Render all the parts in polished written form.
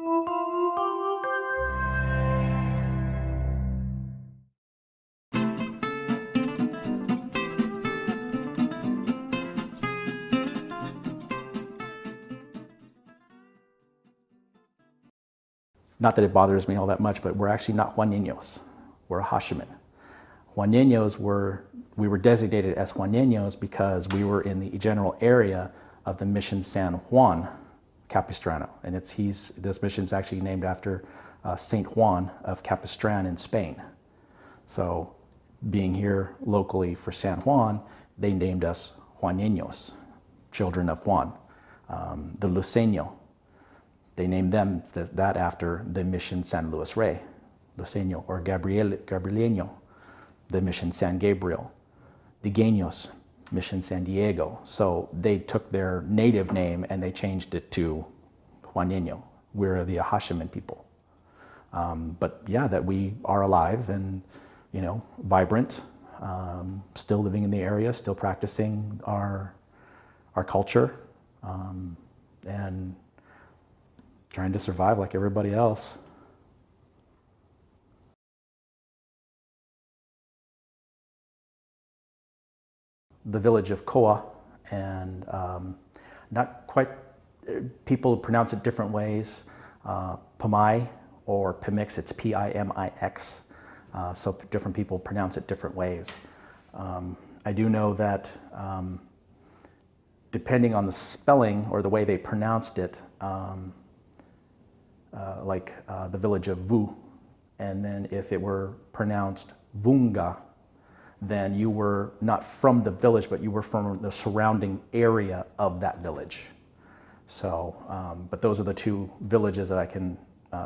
Not that it bothers me all that much, but we're actually not Juaneños. We're Acjachemen. Juaneños we were designated as Juaneños because we were in the general area of the Mission San Juan Capistrano. And this mission's actually named after Saint Juan of Capistran in Spain. So being here locally for San Juan, they named us Juaneños, children of Juan. The Luceño, they named them that after the Mission San Luis Rey, Luceño, or Gabrieleño, the Mission San Gabriel. Indigenous, Mission San Diego. So they took their native name and they changed it to Juaneño. We're the Acjachemen people. But yeah, that we are alive and, you know, vibrant, still living in the area, still practicing our culture, and trying to survive like everybody else. The village of Koa, and not quite, people pronounce it different ways. Pamai or Pimix, it's P-I-M-I-X. So different people pronounce it different ways. I do know that depending on the spelling or the way they pronounced it, like the village of Vu, and then if it were pronounced Vunga, then you were not from the village, but you were from the surrounding area of that village. So, but those are the two villages that I can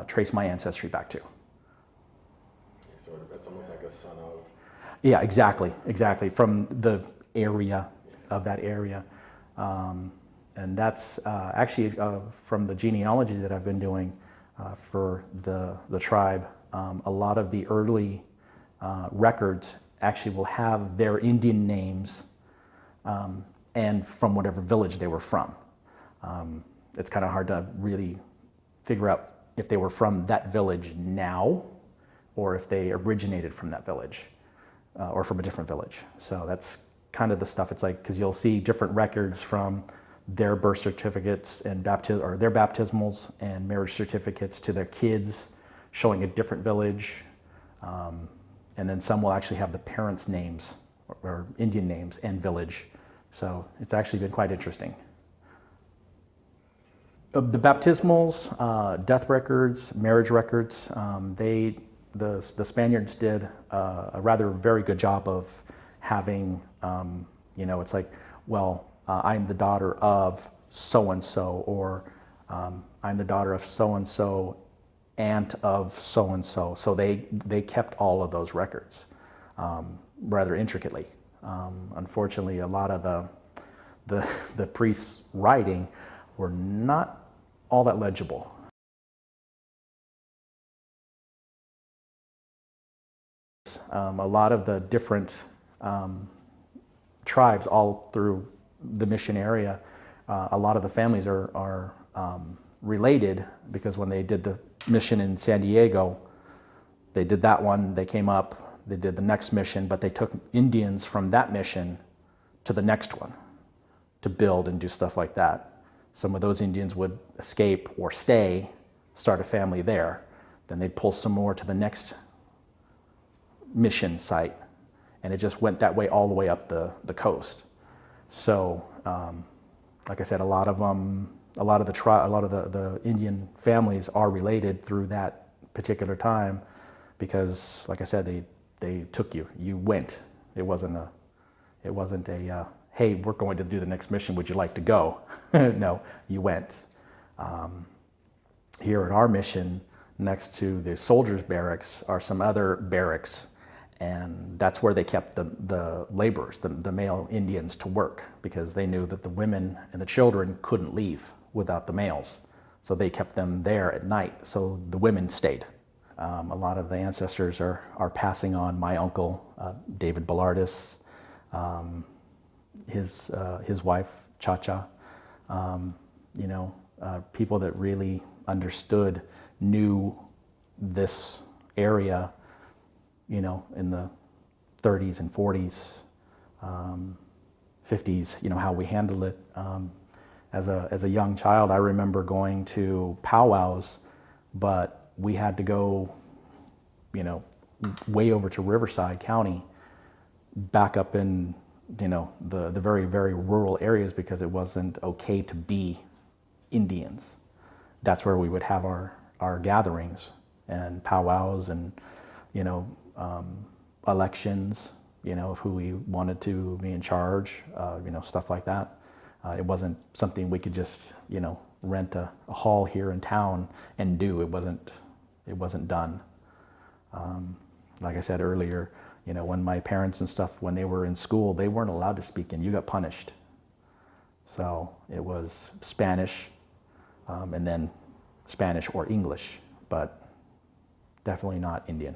trace my ancestry back to. So it's almost like a son of... Yeah, exactly, from the area of that area. And that's actually from the genealogy that I've been doing for the tribe. A lot of the early records actually will have their Indian names and from whatever village they were from. It's kind of hard to really figure out if they were from that village now or if they originated from that village or from a different village. So that's kind of the stuff. It's like, because you'll see different records from their birth certificates and or their baptismals and marriage certificates to their kids showing a different village. And then some will actually have the parents' names or Indian names and village. So it's actually been quite interesting. The baptismals, death records, marriage records, the Spaniards did a rather very good job of having, you know, it's like, well, I'm the daughter of so-and-so, or I'm the daughter of so-and-so, aunt of so-and-so. So they kept all of those records rather intricately. Unfortunately, a lot of the priests' writing were not all that legible. A lot of the different tribes all through the mission area, a lot of the families are related, because when they did the mission in San Diego, they did that one, they came up, they did the next mission, but they took Indians from that mission to the next one to build and do stuff like that. Some of those Indians would escape or stay, start a family there. Then they'd pull some more to the next mission site, and it just went that way all the way up the coast. So, like I said, a lot of the Indian families are related through that particular time, because, like I said, they took you. You went. It wasn't a hey, we're going to do the next mission, would you like to go? No, you went. Here at our mission, next to the soldiers' barracks are some other barracks, and that's where they kept the laborers, the male Indians, to work, because they knew that the women and the children couldn't leave without the males. So they kept them there at night, so the women stayed. A lot of the ancestors are passing on. My uncle, David Ballardis, his wife, Cha-Cha, you know, people that really understood, knew this area, you know, in the 30s and 40s, 50s, you know, how we handled it. As a young child, I remember going to powwows, but we had to go, you know, way over to Riverside County, back up in, you know, the very, very rural areas, because it wasn't okay to be Indians. That's where we would have our gatherings and powwows and, you know, elections, you know, of who we wanted to be in charge, you know, stuff like that. It wasn't something we could just, you know, rent a hall here in town and do. It wasn't done. Like I said earlier, you know, when my parents and stuff, when they were in school, they weren't allowed to speak, and you got punished. So it was Spanish, and then Spanish or English, but definitely not Indian.